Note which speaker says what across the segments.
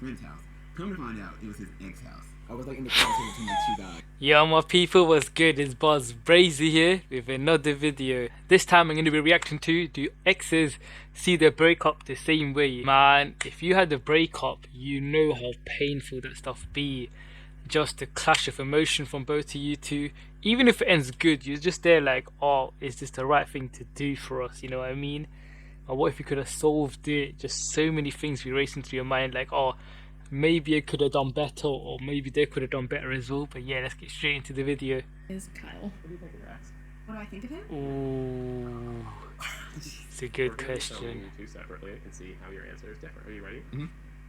Speaker 1: friend's house. Come to find out, it was his ex house. I was like in the conversation between the two guys.
Speaker 2: Yo, my people, what's good? It's BudzBrazy here with another video. This time I'm going to be reacting to do exes see their breakup the same way. Man, if you had a breakup, you know how painful that stuff be. Just a clash of emotion from both of you two. Even if it ends good, you're just there like, oh, is this the right thing to do for us? You know what I mean? Or what if you could have solved it? Just so many things be racing through your mind like, oh, maybe I could have done better, or maybe they could have done better as well. But yeah, let's get straight into the video.
Speaker 3: Is Kyle.
Speaker 4: What do you think of your ex?
Speaker 3: What do I think of him?
Speaker 2: Ooh, it's a good question.
Speaker 4: You two separately and see how your answer is different. Are you ready?
Speaker 1: Mm-hmm.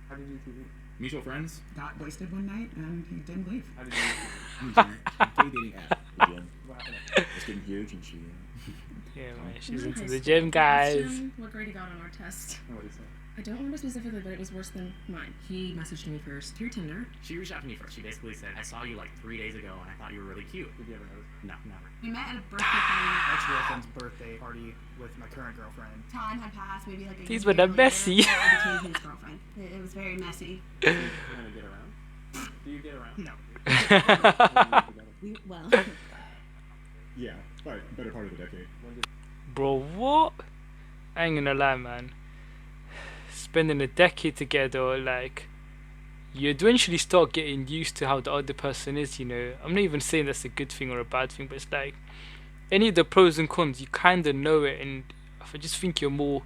Speaker 4: How did you two meet?
Speaker 1: Mutual friends.
Speaker 3: Got wasted one night and he didn't leave.
Speaker 4: How did you meet?
Speaker 1: Dating app again.
Speaker 4: What happened?
Speaker 1: It's getting huge and she.
Speaker 2: Yeah, man, she's
Speaker 3: In
Speaker 2: into
Speaker 3: high
Speaker 2: the
Speaker 3: school,
Speaker 2: gym,
Speaker 3: I asked
Speaker 2: guys.
Speaker 3: him what grade he got on our test.
Speaker 4: What did you say?
Speaker 3: I don't remember specifically, but it was worse than mine. He messaged me first through Tinder.
Speaker 5: She reached out to me first. She basically said, I saw you like 3 days ago and I thought you were really cute.
Speaker 4: Did you ever notice?
Speaker 5: No, never.
Speaker 3: We met at a birthday party.
Speaker 6: Ex-girlfriend's birthday party with my current girlfriend.
Speaker 3: Time had passed, maybe like a
Speaker 2: These
Speaker 3: year
Speaker 2: were the
Speaker 3: later,
Speaker 2: messy.
Speaker 3: I became his girlfriend. It was very messy.
Speaker 4: Do you kind of get around? Do you get around?
Speaker 6: No.
Speaker 3: Well,
Speaker 1: Yeah, but better part of the decade.
Speaker 2: Bro, what? I ain't gonna lie, man. Spending a decade together, like, you eventually start getting used to how the other person is, you know. I'm not even saying that's a good thing or a bad thing, but it's like, any of the pros and cons, you kind of know it, and I just think you're more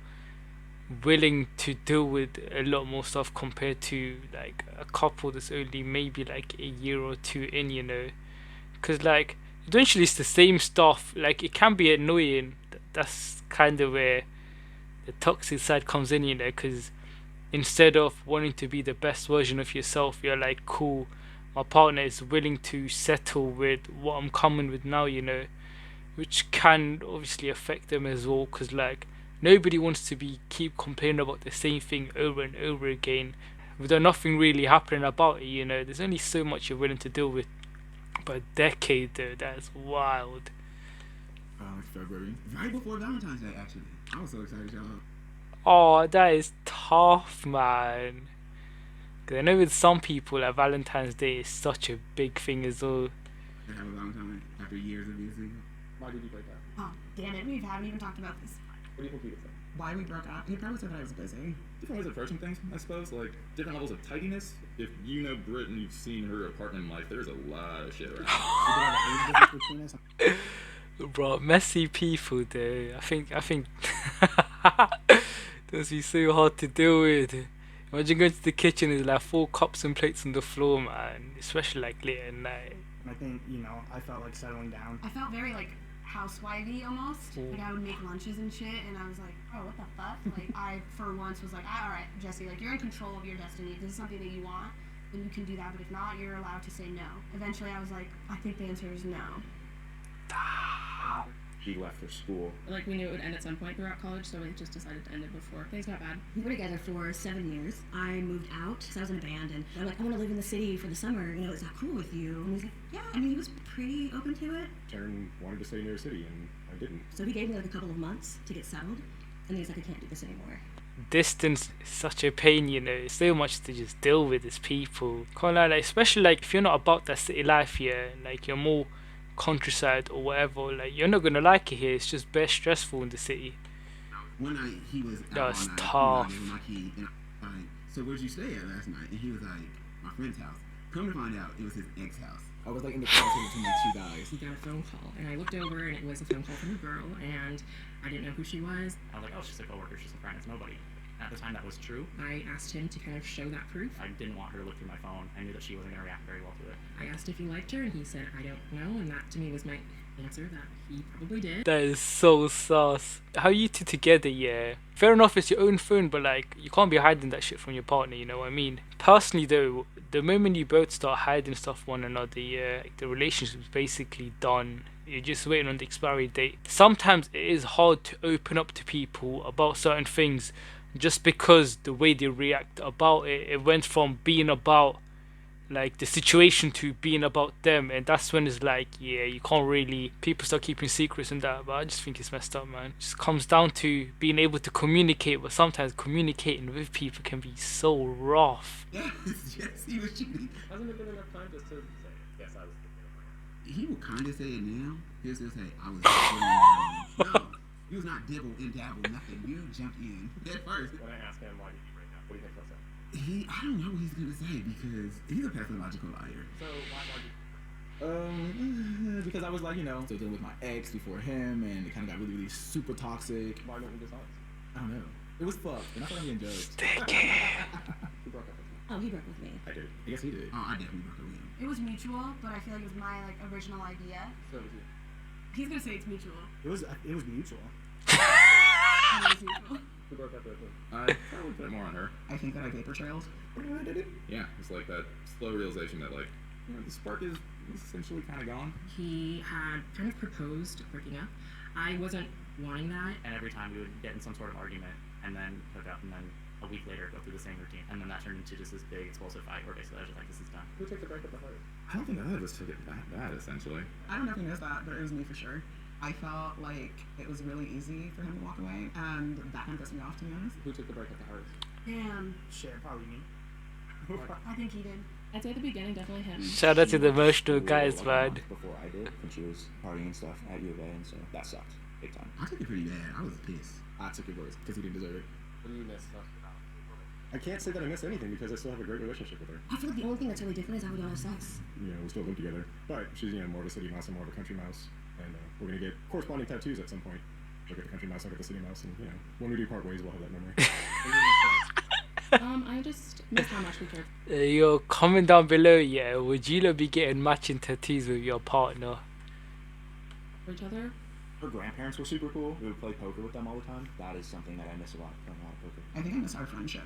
Speaker 2: willing to deal with a lot more stuff compared to, like, a couple that's only maybe, like, a year or two in, you know. Because, like, eventually it's the same stuff. Like, it can be annoying. That's kind of where the toxic side comes in, you know, because instead of wanting to be the best version of yourself, you're like, cool, my partner is willing to settle with what I'm coming with now, you know, which can obviously affect them as well, because like nobody wants to be keep complaining about the same thing over and over again without nothing really happening about it, you know. There's only so much you're willing to deal with. But a decade though, that's wild.
Speaker 1: February. Right before Valentine's Day, actually. I was so excited, y'all.
Speaker 2: Oh, that is tough, man. Because I know with some people, like, Valentine's Day is such a big thing as well.
Speaker 1: To have a Valentine after years of being single.
Speaker 4: Why did you break up?
Speaker 3: oh, damn it, we haven't even talked about this.
Speaker 4: What do you think he would say?
Speaker 3: Why we broke up? He probably said that I was busy.
Speaker 7: Different ways of approaching things, I suppose, like different levels of tidiness. If you know Britt and you've seen her apartment life, there's a lot of shit around.
Speaker 6: We did have an age difference between us.
Speaker 2: Bro, messy people though. I think those be so hard to deal with. Imagine going to the kitchen, there's like 4 cups and plates on the floor, man. Especially like late at night.
Speaker 6: And I think, I felt like settling down.
Speaker 3: I felt very like housewifey almost.
Speaker 2: Mm.
Speaker 3: Like I would make lunches and shit, and I was like, oh, what the fuck? Like I for once was like, all right, Jesse, like you're in control of your destiny. If this is something that you want, then you can do that. But if not, you're allowed to say no. Eventually, I was like, I think the answer is no.
Speaker 7: He left for school.
Speaker 8: Like we knew it would end at some point throughout college, so we just decided to end it before things got bad.
Speaker 9: We were together for 7 years. I moved out because I was in a band, and I'm like, I want to live in the city for the summer. Is that cool with you? And he's like, yeah. I mean, he was pretty open to it.
Speaker 7: Taryn wanted to stay near the city, and I didn't.
Speaker 9: So he gave me like a couple of months to get settled, and then he's like, I can't do this anymore.
Speaker 2: Distance is such a pain, you know. It's so much to just deal with as people. Can't lie, like, especially like if you're not about that city life here, like you're more countryside or whatever, like you're not gonna like it here. It's just best stressful in the city.
Speaker 1: One night he was out
Speaker 2: That's
Speaker 1: all night,
Speaker 2: tough.
Speaker 1: I gave him my key, and I was like, so where'd you stay at last night? And he was like, my friend's house. Come to find out, it was his ex house. I was like in the conversation between the two guys.
Speaker 8: He got a phone call, and I looked over, and it was a phone call from a girl, and I didn't know who she was.
Speaker 5: I was like, oh, she's a coworker, she's a friend, it's nobody. At the time, that was true.
Speaker 8: I asked him to kind of show that proof.
Speaker 5: I didn't want her to look through my phone. I knew that she wasn't going to react very well to it.
Speaker 8: I asked if he liked her, and he said, I don't know, and that to me was my answer that he probably did.
Speaker 2: That is so sus. How you two together, yeah. Fair enough, it's your own phone, but like you can't be hiding that shit from your partner, you know what I mean? Personally though, the moment you both start hiding stuff from one another, yeah, like, the relationship's basically done. You're just waiting on the expiry date. Sometimes it is hard to open up to people about certain things just because the way they react about it, it went from being about like the situation to being about them, and that's when it's like, yeah, you can't really, people start keeping secrets and that. But I just think it's messed up, man. It just comes down to being able to communicate, but sometimes communicating with people can be so rough.
Speaker 1: Yes, he was cheating.
Speaker 4: Hasn't it been enough time just to say, yes, I was thinking
Speaker 1: He will kind of say it now. He'll still say, I was dibble. No, you was not dibble and dabble, nothing. You jumped in at first.
Speaker 4: when I ask him why did you break up, what do you think he'll say?
Speaker 1: I don't know what he's going to say because he's a pathological liar.
Speaker 4: So why did
Speaker 1: Because I was like, still dealing with my ex before him, and it kind of got really, really super toxic.
Speaker 4: why weren't we dishonest?
Speaker 1: I don't know. It was fucked, and I thought I'm being judged.
Speaker 4: Who broke up with you?
Speaker 9: Oh, he broke with me.
Speaker 7: I did.
Speaker 1: I guess he did. Oh, I definitely broke up with him.
Speaker 3: It was mutual, but I feel like it was my original idea.
Speaker 4: So it was you.
Speaker 3: He's gonna say it's mutual.
Speaker 6: It was mutual.
Speaker 3: And it was mutual.
Speaker 4: Who broke up with who?
Speaker 7: I probably put it more on her.
Speaker 1: I think that I vapor trailed.
Speaker 7: Yeah, it's like that slow realization that like, the spark is essentially kind of gone.
Speaker 8: He had kind of proposed breaking up. I wasn't wanting that.
Speaker 5: And every time we would get in some sort of argument and then hook up and then a week later go through the same routine. And then that turned into just this big explosive fight where basically I was just like, this is done.
Speaker 4: Who took the breakup the hardest?
Speaker 7: I don't think either of us took it that bad, essentially.
Speaker 10: I don't know if he knows that, but it was me for sure. I felt like it was really easy for him to walk away, and that kind of pissed me off, to be honest.
Speaker 4: Who took the breakup the hardest?
Speaker 3: Damn,
Speaker 6: Shit, probably me.
Speaker 3: I think he did.
Speaker 8: I'd say at the beginning, definitely him.
Speaker 2: Shout out to the emotional guys,
Speaker 11: a
Speaker 2: man.
Speaker 11: month before I did, when she was partying and stuff at U of A, and so that sucked big time.
Speaker 1: I took it pretty bad. I was pissed. I took it worse because he didn't deserve it.
Speaker 4: What do you miss?
Speaker 12: I can't say that I miss anything because I still have a great relationship with her.
Speaker 9: I feel like the only thing that's really different is how we don't have sex.
Speaker 12: We still live together. But she's, more of a city mouse and more of a country mouse. And we're going to get corresponding tattoos at some point. Look at the country mouse, look at the city mouse, and, when we do part ways, we'll have that memory.
Speaker 8: I just miss how much we cared
Speaker 2: Yo, comment down below, yeah, would you be getting matching tattoos with your partner?
Speaker 8: for each other.
Speaker 11: Her grandparents were super cool. We would play poker with them all the time. That is something that I miss a lot, playing a lot of poker.
Speaker 10: I think I miss our friendship.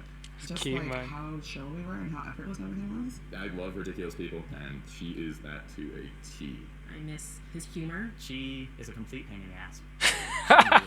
Speaker 10: Just
Speaker 2: cute,
Speaker 10: like
Speaker 2: man.
Speaker 10: how chill we were and how effortless everything was.
Speaker 7: I love ridiculous people, and she is that to a T.
Speaker 8: I miss his humor.
Speaker 5: She is a complete pain in the ass.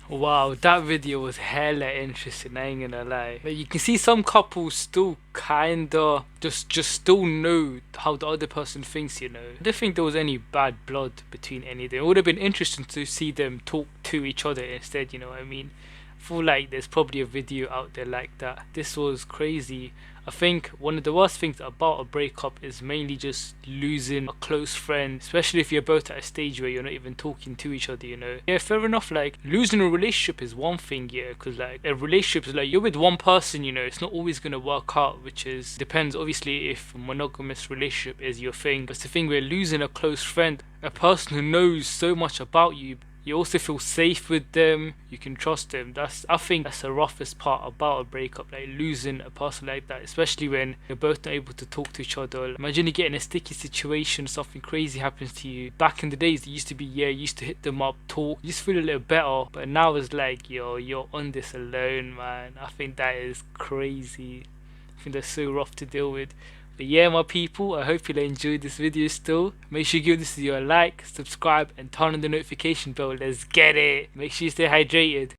Speaker 2: Wow, that video was hella interesting, I ain't gonna lie. Like, you can see some couples still kinda just still know how the other person thinks, I don't think there was any bad blood between any of them. It would have been interesting to see them talk to each other instead, you know what I mean? I feel like there's probably a video out there like that. This was crazy. I think one of the worst things about a breakup is mainly just losing a close friend, especially if you're both at a stage where you're not even talking to each other, Yeah, fair enough, like, losing a relationship is one thing, yeah, because, like, a relationship is like, you're with one person, it's not always going to work out, which is, depends, obviously, if a monogamous relationship is your thing, but it's the thing where losing a close friend, a person who knows so much about you, you also feel safe with them, you can trust them. I think that's the roughest part about a breakup, like losing a person like that, especially when you're both not able to talk to each other. Imagine you get in a sticky situation, something crazy happens to you. Back in the days, it used to be, you used to hit them up, talk, you just feel a little better. But now it's like, you're on this alone, man. I think that is crazy. I think that's so rough to deal with. But yeah, my people, I hope you enjoyed this video still. Make sure you give this video a like, subscribe, and turn on the notification bell. Let's get it. Make sure you stay hydrated.